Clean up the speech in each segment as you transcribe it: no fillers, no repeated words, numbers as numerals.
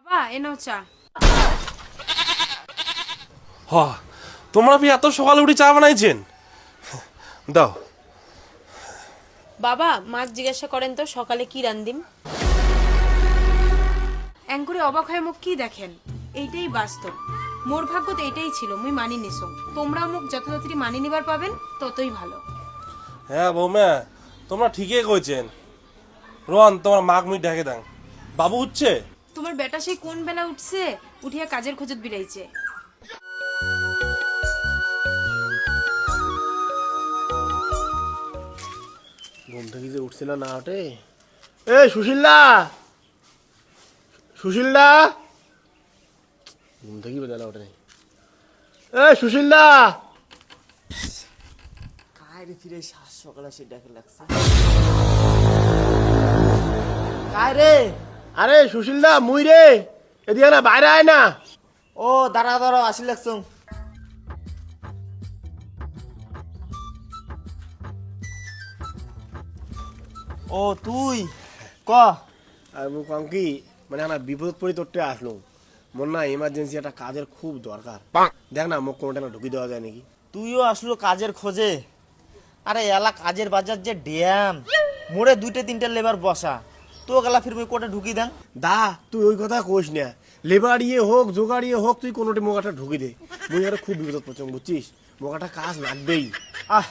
বাবা এ নাও চা। হ, তোমরা কি এত সকালে উঠে চা বানাইছেন? দাও। বাবা মাছ জিজ্ঞাসা করেন তো সকালে কি রান্দিম। এঙ্কুরে অবাক হয়ে মুখ কি দেখেন, এইটাই বাস্তব। মোর ভাগ্যত এইটাই ছিল, মুই মানি নিছো। তোমরাও মুখ যত তাড়াতাড়ি মানি নিবার পাবেন ততই ভালো। হ্যাঁ বৌমা, তোমরা ঠিকই কইছেন। রোহন, তোমার মাগ মুই ঢেকে দাও। বাবু উঠছে? তোমার বেটা সেই কোন বেলা উঠছে, উঠিয়া কাজের খোঁজত বিরাইছে। ঘুম থেকে যে উঠছিল না ওঠে। এ সুশীলদা, সুশীলদা, ঘুম থেকে বেলা ওঠে। এ সুশীলদা, কায়রে ফিরে শ্বাস সকালে সে ডাকে লাগছে। কায়রে? আরে সুশীলদা, মুই রে, এদিকে না, বাইরে আয় না। ও দাঁড়া দাঁড়া আসি লাগছ। ও তুই ক। আর মুই কম কি, মানে আমার বিপদ পড়ে তোরটে আসলো। মন না এমার্জেন্সি একটা কাজের খুব দরকার। দেখ না মোক কোনোটা ঢুকি দেওয়া যায় নাকি? তুইও আসলো কাজের খোঁজে? আরে এলা কাজের বাজার যে ড্যাম, মোড়ে দুইটা তিনটা লেবার বসা, তো গেলা ফির মুই কোটে ঢুকি দেন। দা তুই ওই কথা কোস না, লেবাড়িয়ে হোক জোগাড়িয়ে হোক, তুই কোনোটি মোকাটা ঢুকি দে। মুই আর খুব বিপদ পড়ছি, বুঝছিস? মোকাটা কাজ লাগবেই। আহ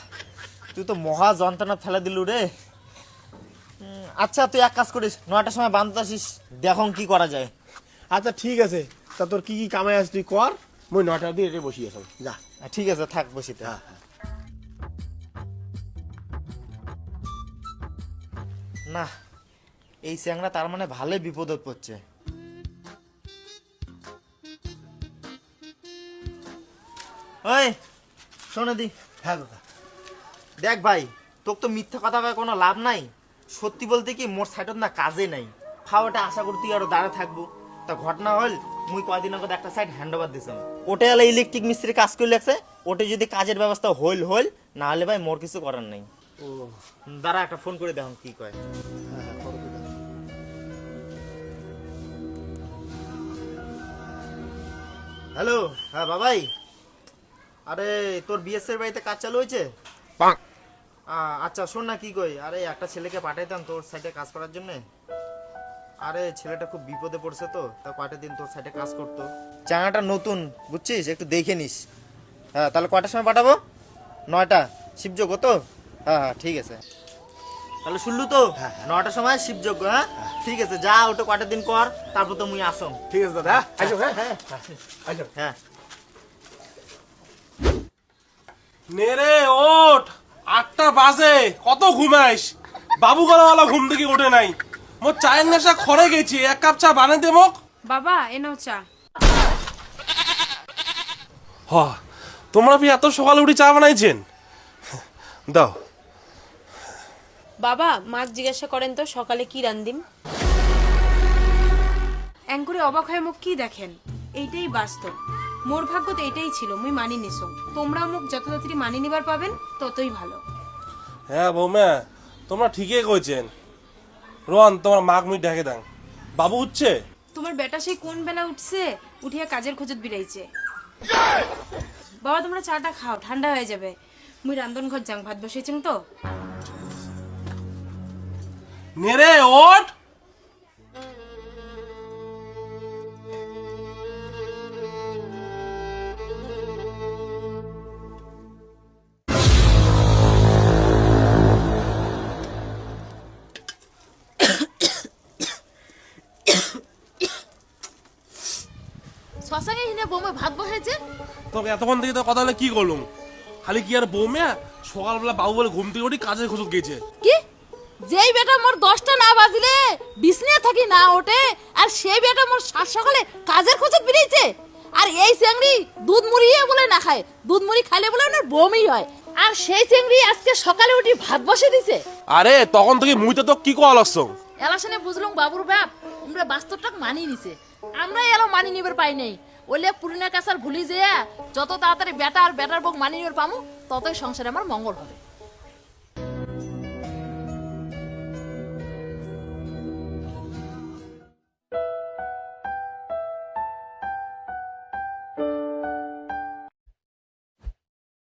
তুই তো মহা যন্ত্রণা ফেলে দিলু রে। আচ্ছা তুই এক কাজ করিস, 9টার সময় বান্ধতে আসিস, দেখো কি করা যায়। আচ্ছা ঠিক আছে, তা তোর কি কি কামাই আছে তুই কর, মুই 9টার দিয়ে এটা বসিয়ে আসাম। যা। ঠিক আছে থাক বসিতে। হ্যাঁ। না এই চ্যাংরা তার মানে ভালোই বিপদে পড়ছে। ওই শোনে দি। হ্যাঁ দাদা। দেখ ভাই, তোকে তো মিথ্যা কথা কয়ে কোনো লাভ নাই। সত্যি বলতে কি মোর সাইডত না কাজে নাই, খাওয়াটা আশা করতে আরো দাঁড়া থাকবো। তা ঘটনা হল, মুই কয়দিন আগে একটা সাইড হ্যান্ড ওভার দিছিলাম। ওটে এলে ইলেকট্রিক মিস্ত্রি কাজ করে লাগছে। ওটে যদি কাজের ব্যবস্থা হইল হইল, না হলে ভাই মোর কিছু করার নেই। ও দাঁড়া একটা ফোন করে দেখুন কি কয়। হ্যাঁ, করো তো। হ্যালো, হ্যাঁ বাবাই। আরে তোর বিএসএর বাড়িতে কাজ চালু হয়েছে? আচ্ছা শোন না কি কই, আরে একটা ছেলেকে পাঠাইতাম তোর সাইডে কাজ করার জন্য। আরে ছেলেটা খুব বিপদে পড়ছে, তো তা কয়টা দিন তোর সাইডে কাজ করতো। চাঙাটা নতুন বুঝছিস, একটু দেখে নিস। হ্যাঁ তাহলে কয়টার সময় পাঠাবো? 9টা শিবযোগ্য তো? হ্যাঁ হ্যাঁ ঠিক আছে। তাহলে শুনলু তো, 9টার সময় শিবযোগ্য। হ্যাঁ ঠিক আছে, যা ওটা কয়টা দিন কর, তারপর তো মুই আসম। ঠিক আছে দাদা, আইসো। হ্যাঁ হ্যাঁ আইসো। হ্যাঁ। নে রে ওঠ, 8টা বাজে, কত ঘুমাইস? বাবু গলাওয়ালা ঘুম থেকে ওঠে নাই। মোর চায়ের নেশা খরে গেছি, 1 কাপ চা বানাই দে মোক। বাবা এ নাও চা। হ, তোমরা কি এত সকালে উঠে চা বানাইছেন? দাও। বাবা মাছ জিজ্ঞাসা করেন তো সকালে কি রান্দিম। এঙ্কুরে অবাক হয়ে মুখ কি দেখেন, এইটাই বাস্তব। মোর ভাগ্যত এইটাই ছিল, মুই মানি নিছো। তোমরাও মুখ যত তাড়াতাড়ি মানি নিবার পাবেন ততই ভালো। হ্যাঁ বৌমা, তোমরা ঠিকই কইছেন। রোহন, তোমার মাগ মুই ঢেকে দাও। বাবু উঠছে? তোমার বেটা সেই কোন বেলা উঠছে, উঠিয়া কাজের খোঁজত বিরাইছে। বাবা তোমরা চাটা খাও, ঠান্ডা হয়ে যাবে। মুই রান্ধন ঘর যাং, ভাত বসেছেন তো। নে রে ওঠ। শ্মশানে হিনে বৌমা ভাত বসেছে। তোকে এতক্ষণ থেকে তো কথা বলে কি করলুম? খালি কি আর বৌমা সকালবেলা বাবু বলে ঘুম থেকে উঠি কাজের খোঁজত গেছে। কি যেই বেটা মোর 10টা না বাজলে বিছনে থাকি না ওঠে, আর সেই বেটা মোর 7 সকালে কাজের খোঁজত বেরিয়েছে। আর এই চেংড়ি দুধ মুড়িয়ে বলে না খায়, দুধ মুড়ি খাইলে বলে ওনার বমি হয়। আর সেই চেংড়ি আজকে সকালে উঠি ভাত বসে দিছে। আরে তখন থেকে মুই তো কি কল আসছ? এলাশনে বুঝলুম বাবুর বাপ আমরা বাস্তবটাক মানি নিছে, আমরা এলো মানি নিবার পাই নাই। ওলে পুরিনা কাছার ভুলি যেয়া যত তাড়াতাড়ি বেটা আর বেটার বউ মানি নিবার পামু, ততই সংসারে আমার মঙ্গল হবে।